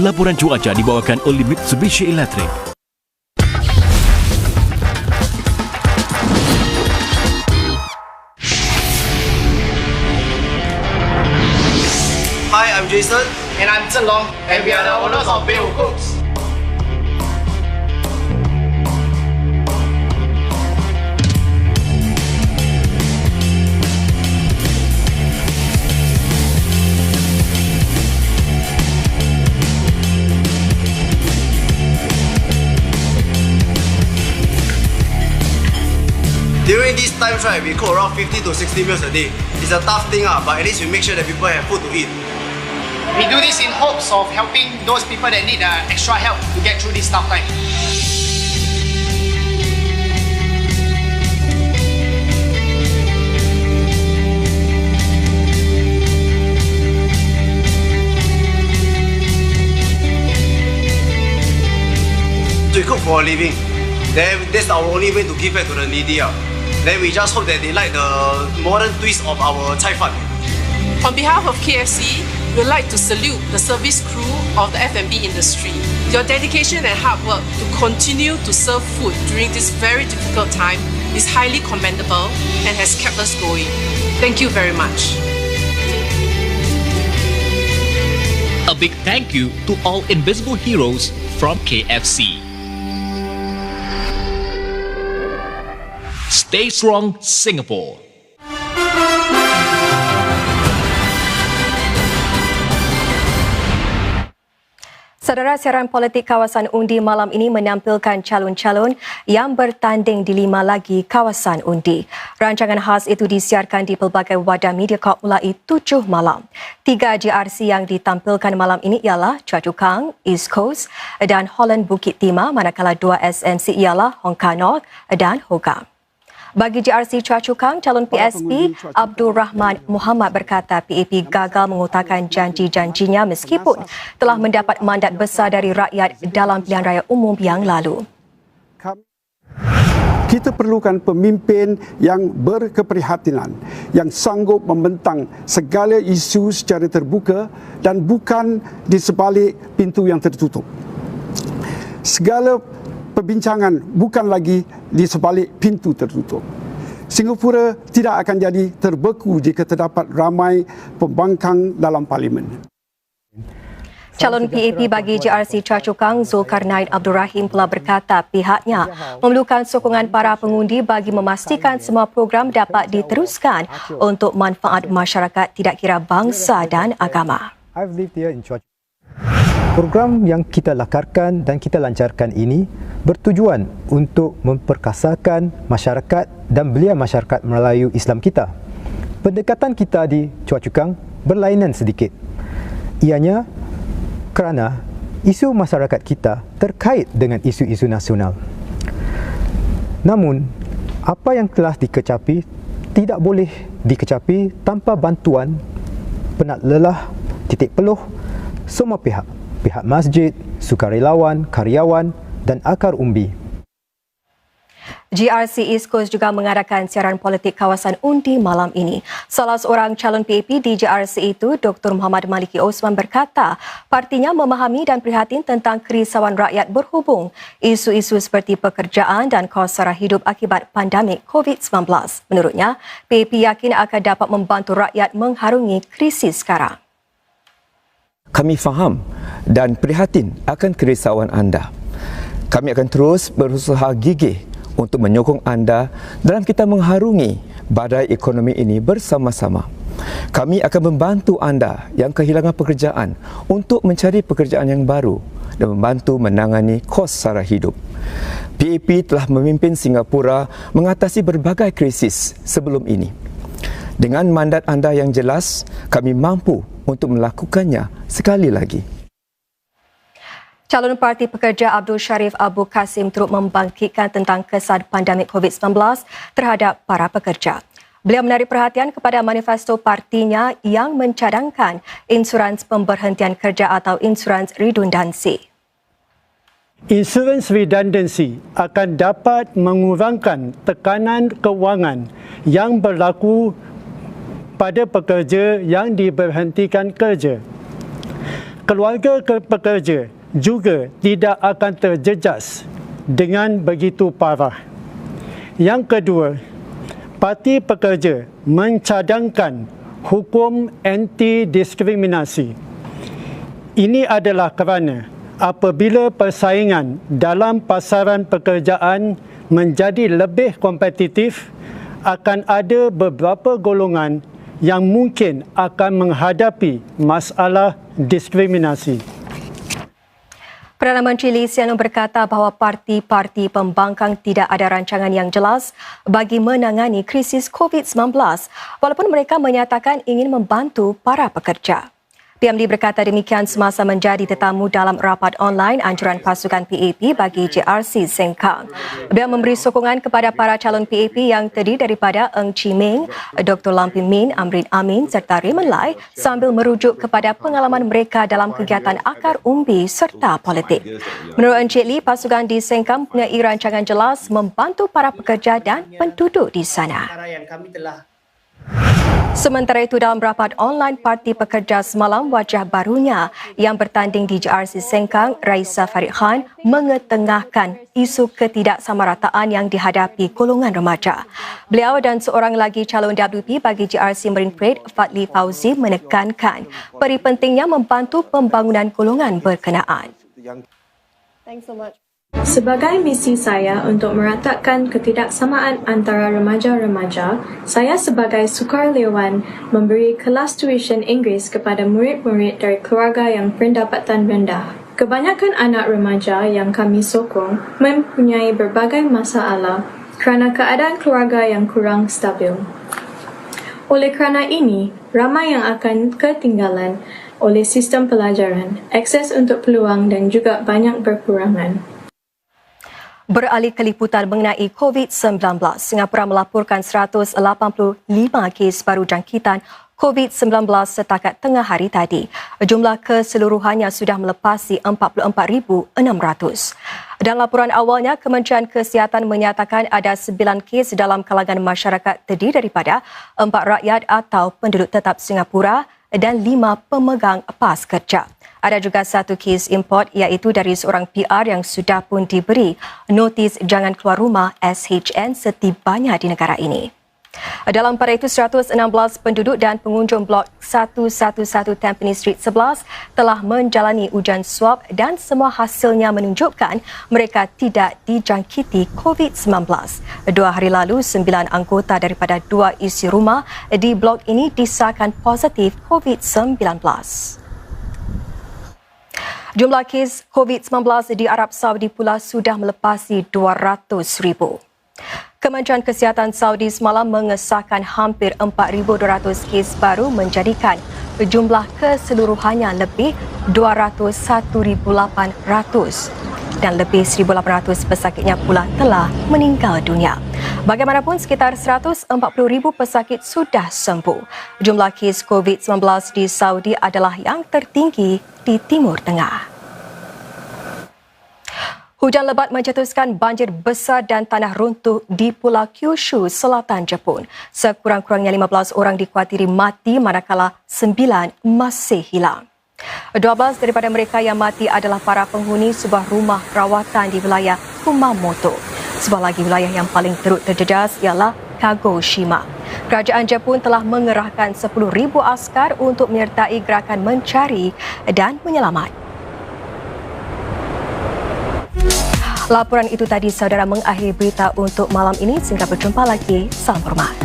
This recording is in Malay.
Laporan cuaca dibawakan oleh Mitsubishi Electric. Hi, I'm Jason. And I'm Zhen Long, and we are the owners of Beihu Cooks. During these times, right, we cook around 50 to 60 meals a day. It's a tough thing, but at least we make sure that people have food to eat. We do this in hopes of helping those people that need extra help to get through this tough time. We cook for a living. Then that's our only way to give back to the needy. Then we just hope that they like the modern twist of our Cai Fan. On behalf of KFC, we'd like to salute the service crew of the F&B industry. Your dedication and hard work to continue to serve food during this very difficult time is highly commendable and has kept us going. Thank you very much. A big thank you to all invisible heroes from KFC. Stay strong, Singapore. Saudara, siaran politik kawasan undi malam ini menampilkan calon-calon yang bertanding di 5 lagi kawasan undi. Rancangan khas itu disiarkan di pelbagai wadah media Corp mulai 7 malam. 3 GRC yang ditampilkan malam ini ialah Choa Chu Kang, East Coast dan Holland Bukit Timah, manakala 2 SNC ialah Hong Kah North dan Hougang. Bagi GRC Choa Chu Kang, calon PSP Abdul Rahman Muhammad berkata PAP gagal mengutarakan janji-janjinya meskipun telah mendapat mandat besar dari rakyat dalam pilihan raya umum yang lalu. Kita perlukan pemimpin yang berkeprihatinan, yang sanggup membentang segala isu secara terbuka dan bukan di sebalik pintu yang tertutup. Segala perbincangan bukan lagi di sebalik pintu tertutup. Singapura tidak akan jadi terbeku jika terdapat ramai pembangkang dalam parlimen. Calon PAP bagi GRC Choa Chu Kang, Zulkarnain Abdul Rahim telah berkata pihaknya memerlukan sokongan para pengundi bagi memastikan semua program dapat diteruskan untuk manfaat masyarakat tidak kira bangsa dan agama. Program yang kita lakarkan dan kita lancarkan ini bertujuan untuk memperkasakan masyarakat dan belia masyarakat Melayu Islam kita. Pendekatan kita di Choa Chu Kang berlainan sedikit. Ianya kerana isu masyarakat kita terkait dengan isu-isu nasional. Namun, apa yang telah dikecapi tidak boleh dikecapi tanpa bantuan penat lelah, titik peluh semua pihak. Pihak masjid, sukarelawan, karyawan dan akar umbi. GRC East Coast juga mengadakan siaran politik kawasan undi malam ini. Salah seorang calon PAP di GRC itu, Dr. Muhammad Maliki Osman berkata, partinya memahami dan prihatin tentang kerisauan rakyat berhubung isu-isu seperti pekerjaan dan kos sara hidup akibat pandemik COVID-19. Menurutnya, PAP yakin akan dapat membantu rakyat mengharungi krisis sekarang. Kami faham dan prihatin akan kerisauan anda. Kami akan terus berusaha gigih untuk menyokong anda dalam kita mengharungi badai ekonomi ini bersama-sama. Kami akan membantu anda yang kehilangan pekerjaan untuk mencari pekerjaan yang baru dan membantu menangani kos sara hidup. PAP telah memimpin Singapura mengatasi berbagai krisis sebelum ini. Dengan mandat anda yang jelas, kami mampu untuk melakukannya sekali lagi. Calon Parti Pekerja Abdul Sharif Abu Kasim turut membangkitkan tentang kesan pandemik COVID-19 terhadap para pekerja. Beliau menarik perhatian kepada manifesto partinya yang mencadangkan insurans pemberhentian kerja atau insurans redundansi. Insurans redundancy akan dapat mengurangkan tekanan kewangan yang berlaku pada pekerja yang diberhentikan kerja. keluarga pekerja juga tidak akan terjejas dengan begitu parah. Yang kedua, Parti Pekerja mencadangkan hukum anti-diskriminasi. Ini adalah kerana apabila persaingan dalam pasaran pekerjaan menjadi lebih kompetitif, akan ada beberapa golongan yang mungkin akan menghadapi masalah diskriminasi. Perdana Menteri Lee Hsien Loong berkata bahawa parti-parti pembangkang tidak ada rancangan yang jelas bagi menangani krisis COVID-19 walaupun mereka menyatakan ingin membantu para pekerja. PMD berkata demikian semasa menjadi tetamu dalam rapat online anjuran pasukan PAP bagi JRC Sengkang. Beliau memberi sokongan kepada para calon PAP yang terdiri daripada Ng Chee Meng, Dr. Lam Pin Min, Amrin Amin serta Raymond Lai sambil merujuk kepada pengalaman mereka dalam kegiatan akar umbi serta politik. Menurut Encik Lee, pasukan di Sengkang mempunyai rancangan jelas membantu para pekerja dan penduduk di sana. Sementara itu, dalam rapat online Parti Pekerja semalam, wajah barunya yang bertanding di JRC Sengkang, Raisa Farid Khan, mengetengahkan isu ketidaksamarataan yang dihadapi golongan remaja. Beliau dan seorang lagi calon WP bagi JRC Marine Parade, Fadli Fauzi, menekankan peri pentingnya membantu pembangunan golongan berkenaan. Thanks so much. Sebagai misi saya untuk meratakkan ketidaksamaan antara remaja-remaja, saya sebagai sukarelawan memberi kelas tuition Inggeris kepada murid-murid dari keluarga yang pendapatan rendah. Kebanyakan anak remaja yang kami sokong mempunyai berbagai masalah kerana keadaan keluarga yang kurang stabil. Oleh kerana ini, ramai yang akan ketinggalan oleh sistem pelajaran, akses untuk peluang dan juga banyak berkurangan. Beralih ke liputan mengenai COVID-19, Singapura melaporkan 185 kes baru jangkitan COVID-19 setakat tengah hari tadi. Jumlah keseluruhannya sudah melepasi 44,600. Dan laporan awalnya, Kementerian Kesihatan menyatakan ada 9 kes dalam kalangan masyarakat terdiri daripada 4 rakyat atau penduduk tetap Singapura dan 5 pemegang pas kerja. Ada juga 1 kes import iaitu dari seorang PR yang sudah pun diberi notis jangan keluar rumah SHN setibanya di negara ini. Dalam pada itu, 116 penduduk dan pengunjung blok 111 Tampines Street 11 telah menjalani ujian swab dan semua hasilnya menunjukkan mereka tidak dijangkiti COVID-19. 2 hari lalu, 9 anggota daripada 2 isi rumah di blok ini disahkan positif COVID-19. Jumlah kes COVID-19 di Arab Saudi pula sudah melepasi 200,000. Kementerian Kesihatan Saudi semalam mengesahkan hampir 4,200 kes baru menjadikan jumlah keseluruhannya lebih 201,800 dan lebih 1,800 pesakitnya pula telah meninggal dunia. Bagaimanapun, sekitar 140,000 pesakit sudah sembuh. Jumlah kes COVID-19 di Saudi adalah yang tertinggi di Timur Tengah. Hujan lebat mencetuskan banjir besar dan tanah runtuh di Pulau Kyushu, selatan Jepun. Sekurang-kurangnya 15 orang dikuatiri mati manakala 9 masih hilang. 12 daripada mereka yang mati adalah para penghuni sebuah rumah rawatan di wilayah Kumamoto. Sebuah lagi wilayah yang paling teruk terjejas ialah Kagoshima. Kerajaan Jepun telah mengerahkan 10,000 askar untuk menyertai gerakan mencari dan menyelamat. Laporan itu tadi saudara mengakhiri berita untuk malam ini. Sehingga berjumpa lagi. Salam hormat.